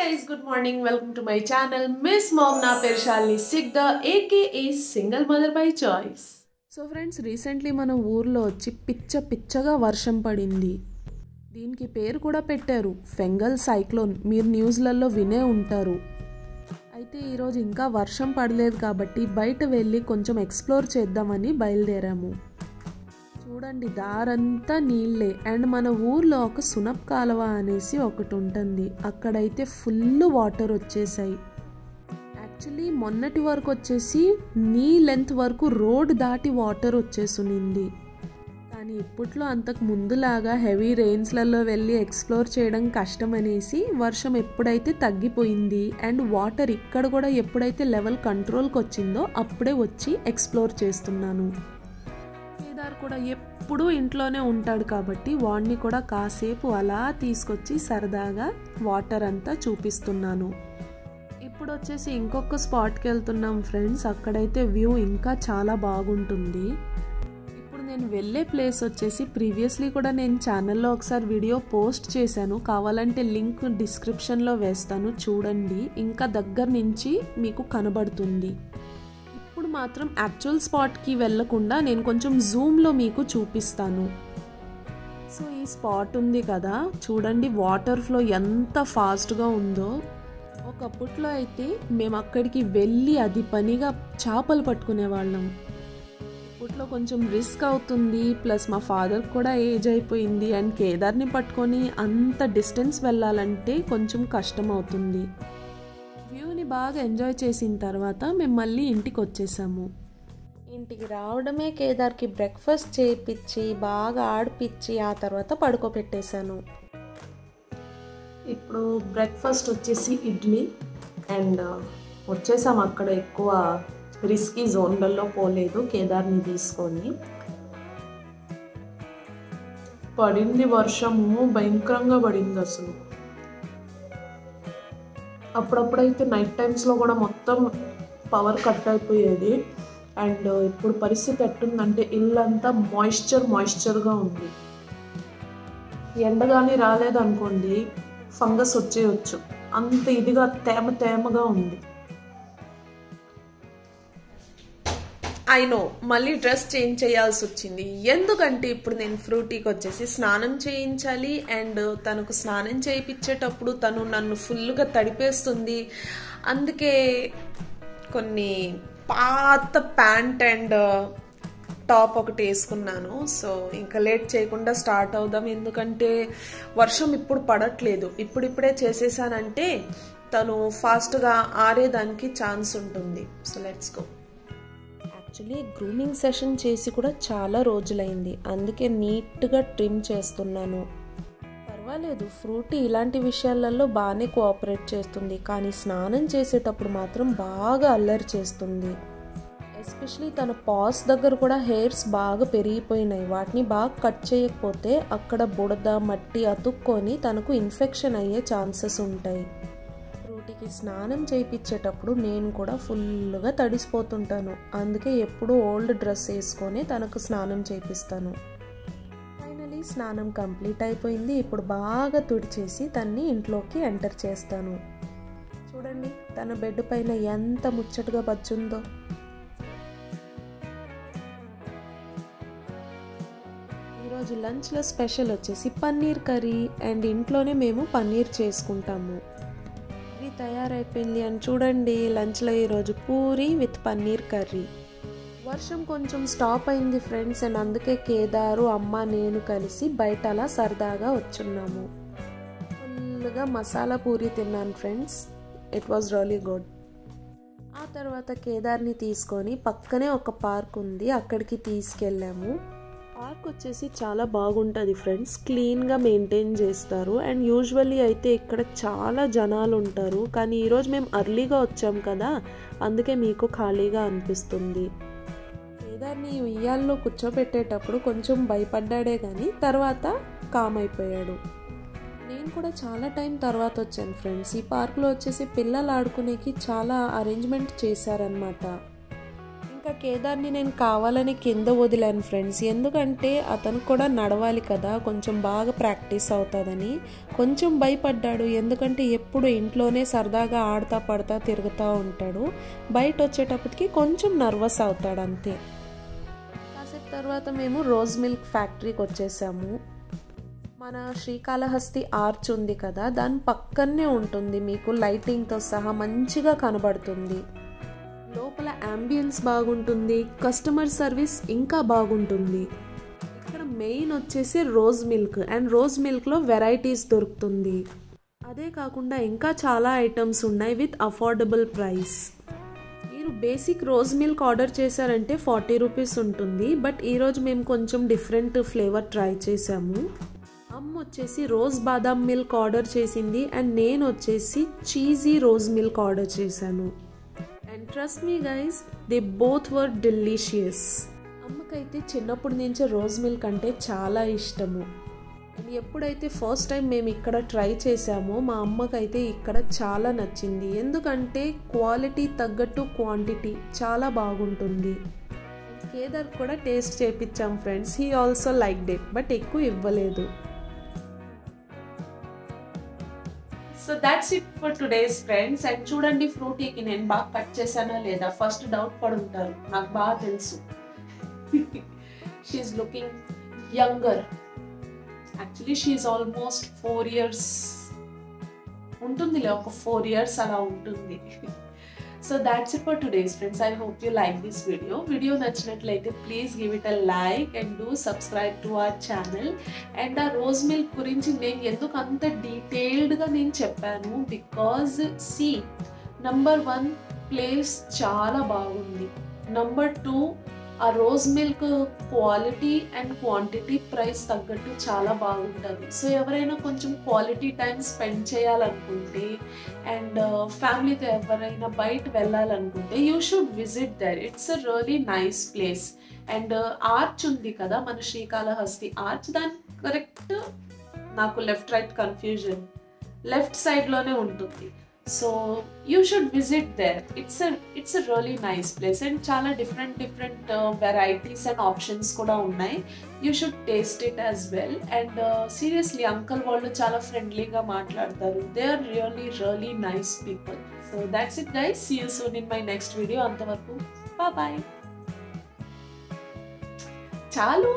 guys, good morning. Welcome to my channel. Miss Mom na Pershalni Sigda aka Single Mother by Choice. So friends, recently మన ఊర్లో వచ్చి పిచ్చగా వర్షం పడింది. దీనికి పేరు కూడా పెట్టారు ఫెంగల్ సైక్లోన్. మీరు న్యూస్లలో వినే ఉంటారు. అయితే ఈరోజు ఇంకా వర్షం పడలేదు కాబట్టి బయట వెళ్ళి కొంచెం ఎక్స్ప్లోర్ చేద్దామని బయలుదేరాము. చూడండి దారంతా నీళ్ళే. అండ్ మన ఊర్లో ఒక సునప్ కాలువ అనేసి ఒకటి ఉంటుంది. అక్కడైతే ఫుల్ వాటర్ వచ్చేసాయి. యాక్చువల్లీ మొన్నటి వరకు వచ్చేసి నీ లెంత్ వరకు రోడ్ దాటి వాటర్ వచ్చేసునింది. కానీ ఇప్పట్లో అంతకు ముందులాగా హెవీ రెయిన్స్లలో వెళ్ళి ఎక్స్ప్లోర్ చేయడం కష్టం అనేసి వర్షం ఎప్పుడైతే తగ్గిపోయింది అండ్ వాటర్ ఇక్కడ కూడా ఎప్పుడైతే లెవెల్ కంట్రోల్కి వచ్చిందో అప్పుడే వచ్చి ఎక్స్ప్లోర్ చేస్తున్నాను. కేదార్ కూడా ఎప్పుడూ ఇంట్లోనే ఉంటాడు కాబట్టి వాడిని కూడా కాసేపు అలా తీసుకొచ్చి సరదాగా వాటర్ అంతా చూపిస్తున్నాను. ఇప్పుడు వచ్చేసి ఇంకొక స్పాట్కి వెళ్తున్నాం ఫ్రెండ్స్. అక్కడైతే వ్యూ ఇంకా చాలా బాగుంటుంది. ఇప్పుడు నేను వెళ్ళే ప్లేస్ వచ్చేసి ప్రీవియస్లీ కూడా నేను ఛానల్లో ఒకసారి వీడియో పోస్ట్ చేశాను. కావాలంటే లింక్ డిస్క్రిప్షన్లో వేస్తాను, చూడండి. ఇంకా దగ్గర నుంచి మీకు కనబడుతుంది. ఇప్పుడు మాత్రం యాక్చువల్ స్పాట్కి వెళ్ళకుండా నేను కొంచెం జూమ్లో మీకు చూపిస్తాను. సో ఈ స్పాట్ ఉంది కదా, చూడండి వాటర్ ఫ్లో ఎంత ఫాస్ట్గా ఉందో. ఒకప్పట్లో అయితే మేము అక్కడికి వెళ్ళి అది పనిగా చేపలు పట్టుకునే వాళ్ళం. ఇప్పట్లో కొంచెం రిస్క్ అవుతుంది, ప్లస్ మా ఫాదర్ కూడా ఏజ్ అయిపోయింది అండ్ కేదార్ని పట్టుకొని అంత డిస్టెన్స్ వెళ్ళాలంటే కొంచెం కష్టం అవుతుంది. వ్యూని బాగా ఎంజాయ్ చేసిన తర్వాత మేము మళ్ళీ ఇంటికి వచ్చేసాము. ఇంటికి రావడమే కేదార్కి బ్రేక్ఫాస్ట్ చేయించి బాగా ఆడిపించి ఆ తర్వాత పడుకోబెట్టేశాను. ఇప్పుడు బ్రేక్ఫాస్ట్ వచ్చేసి ఇడ్లీ అండ్ వచ్చేసాము. అక్కడ ఎక్కువ రిస్కీ జోన్లలో పోలేదు కేదార్ని తీసుకొని. పడింది వర్షము, భయంకరంగా పడింది అసలు. అప్పుడప్పుడైతే నైట్ టైమ్స్లో కూడా మొత్తం పవర్ కట్ అయిపోయేది. అండ్ ఇప్పుడు పరిస్థితి ఎట్టుందంటే ఇల్లంతా మాయిశ్చర్గా ఉంది. ఎండగానే రాలేదనుకోండి ఫంగస్ వచ్చేయచ్చు, అంత ఇదిగా తేమగా ఉంది. ఐ నో మళ్ళీ డ్రెస్ చేంజ్ చేయాల్సి వచ్చింది. ఎందుకంటే ఇప్పుడు నేను ఫ్రూటీకి వచ్చేసి స్నానం చేయించాలి. అండ్ తనకు స్నానం చేయించేటప్పుడు తను నన్ను ఫుల్గా తడిపేస్తుంది. అందుకే కొన్ని పాత ప్యాంట్ అండ్ టాప్ ఒకటి వేసుకున్నాను. సో ఇంకా లేట్ చేయకుండా స్టార్ట్ అవుదాం. ఎందుకంటే వర్షం ఇప్పుడు పడట్లేదు. ఇప్పుడిప్పుడే చేసేసానంటే తను ఫాస్ట్గా ఆరేదానికి ఛాన్స్ ఉంటుంది. So let's go. Actually grooming session చేసి కూడా చాలా రోజులైంది, అందుకే నీట్గా ట్రిమ్ చేస్తున్నాను. పర్వాలేదు, ఫ్రూటీ ఇలాంటి విషయాలలో బాగానే కోఆపరేట్ చేస్తుంది. కానీ స్నానం చేసేటప్పుడు మాత్రం బాగా అల్లరి చేస్తుంది. ఎస్పెషలీ తన పాస్ దగ్గర కూడా హెయిర్స్ బాగా పెరిగిపోయినాయి. వాటిని బాగా కట్ చేయకపోతే అక్కడ బుడద మట్టి అతుక్కొని తనకు ఇన్ఫెక్షన్ అయ్యే ఛాన్సెస్ ఉంటాయి. ఫ్రూటీకి స్నానం చేయించేటప్పుడు నేను కూడా ఫుల్గా తడిసిపోతుంటాను. అందుకే ఎప్పుడూ ఓల్డ్ డ్రెస్ వేసుకొని తనకు స్నానం చేయిస్తాను. ఫైనలీ స్నానం కంప్లీట్ అయిపోయింది. ఇప్పుడు బాగా తుడిచేసి తన్ని ఇంట్లోకి ఎంటర్ చేస్తాను. చూడండి తన బెడ్ పైన ఎంత ముచ్చటగా బజ్జుందో. ఈరోజు లంచ్లో స్పెషల్ వచ్చేసి పన్నీర్ కర్రీ. అండ్ ఇంట్లోనే మేము పన్నీర్ చేసుకుంటాము. ఇది తయారైపోయింది. అని చూడండి లంచ్లో ఈరోజు పూరి విత్ పన్నీర్ కర్రీ. వర్షం కొంచెం స్టాప్ అయింది ఫ్రెండ్స్. అండ్ అందుకే కేదారు, అమ్మ, నేను కలిసి బయట అలా సరదాగా వచ్చున్నాము. ఫుల్గా మసాలా పూరి తిన్నాను friends. It was really good. ఆ తర్వాత కేదార్ని తీసుకొని పక్కనే ఒక పార్క్ ఉంది, అక్కడికి తీసుకెళ్ళాము. పార్క్ వచ్చేసి చాలా బాగుంటుంది ఫ్రెండ్స్. క్లీన్గా మెయింటైన్ చేస్తారు. అండ్ యూజువల్లీ అయితే ఇక్కడ చాలా జనాలు ఉంటారు. కానీ ఈరోజు మేము అర్లీగా వచ్చాం కదా, అందుకే మీకు ఖాళీగా అనిపిస్తుంది. కేదార్ని ఉయ్యాల్లో కూర్చోబెట్టేటప్పుడు కొంచెం భయపడ్డాడే కానీ తర్వాత కామ్ అయిపోయాడు. నేను కూడా చాలా టైం తర్వాత వచ్చాను ఫ్రెండ్స్. ఈ పార్క్లో వచ్చేసి పిల్లలు ఆడుకునేకి చాలా అరేంజ్మెంట్ చేశారనమాట. ఇంకా ఇంకా కేదార్ని నేను కావాలని కింద వదిలాను ఫ్రెండ్స్, ఎందుకంటే అతను కూడా నడవాలి కదా, కొంచెం బాగా ప్రాక్టీస్ అవుతుందని. కొంచెం భయపడ్డాడు, ఎందుకంటే ఎప్పుడు ఇంట్లోనే సరదాగా ఆడుతా పడతా తిరుగుతూ ఉంటాడు. బయట వచ్చేటప్పటికి కొంచెం నర్వస్ అవుతాడు అంతే. కాసేపు తర్వాత మేము రోజ్ మిల్క్ ఫ్యాక్టరీకి వచ్చేసాము. మన శ్రీకాళహస్తి ఆర్చ్ ఉంది కదా, దాని పక్కనే ఉంటుంది, మీకు లైటింగ్తో సహా మంచిగా కనబడుతుంది. లోపల అంబియన్స్ బాగుంటుంది, కస్టమర్ సర్వీస్ ఇంకా బాగుంటుంది. ఇక్కడ మెయిన్ వచ్చేసి రోజ్ మిల్క్, అండ్ రోజ్ మిల్క్లో వెరైటీస్ దొరుకుతుంది. అదే కాకుండా ఇంకా చాలా ఐటమ్స్ ఉన్నాయి విత్ అఫోర్డబుల్ ప్రైస్. మీరు బేసిక్ రోజ్ మిల్క్ ఆర్డర్ చేశారంటే 40 రూపీస్ ఉంటుంది, బట్ ఈరోజు మేము కొంచెం డిఫరెంట్ ఫ్లేవర్ ట్రై చేసాము. అమ్మ వచ్చేసి రోజ్ బాదాం మిల్క్ ఆర్డర్ చేసింది, అండ్ నేను వచ్చేసి చీజీ రోజ్ మిల్క్ ఆర్డర్ చేశాను. And trust me guys, they both were delicious. అమ్మకైతే చిన్నప్పటి నుంచే రోజ్ మిల్క్ అంటే చాలా ఇష్టము. అండ్ ఎప్పుడైతే ఫస్ట్ టైం మేము ఇక్కడ ట్రై చేసామో మా అమ్మకైతే ఇక్కడ చాలా నచ్చింది, ఎందుకంటే క్వాలిటీ తగ్గట్టు క్వాంటిటీ చాలా బాగుంటుంది. కేదార్ కూడా టేస్ట్ చేపించాం friends, he also liked it, but ఎక్కువ ఇవ్వలేదు. So that's it for today's friends. And చూడండి ఫ్రూటీకి నేను బాగా కట్ చేశానా లేదా, ఫస్ట్ డౌట్ పడి ఉంటారు, నాకు బాగా తెలుసు. She's looking younger, actually she's almost 4 years ఉంటుందిలే, ఒక 4 years అలా ఉంటుంది. So that's it for today's friends. I hope you like this video. Video నచ్చినట్లయితే please give it a like and do subscribe to our channel. And ఆ rose milk గురించి నేను ఎందుకు అంత డీటెయిల్డ్గా నేను చెప్పాను, బికాజ్ సి నంబర్ 1 ప్లేస్ చాలా బాగుంది, నంబర్ 2 ఆ rose milk quality and quantity price తగ్గట్టు చాలా బాగుంటుంది. సో ఎవరైనా కొంచెం క్వాలిటీ టైం స్పెండ్ చేయాలనుకుంటే అండ్ ఫ్యామిలీతో ఎవరైనా బయట వెళ్ళాలనుకుంటే you should visit there. It's a really nice place. And arch ఉంది కదా మన శ్రీకాళహస్తి ఆర్చ్, దాని కరెక్ట్ నాకు లెఫ్ట్ రైట్ కన్ఫ్యూజన్, లెఫ్ట్ సైడ్లోనే ఉంటుంది. So you should visit there. It's a really nice place. And చాలా డిఫరెంట్ వెరైటీస్ అండ్ ఆప్షన్స్ కూడా ఉన్నాయి. You should taste it as well. And seriously uncle వాళ్ళు చాలా ఫ్రెండ్లీగా మాట్లాడతారు. They are really nice people. So that's it guys, see you soon in my next video. అంతవరకు bye. చాలు.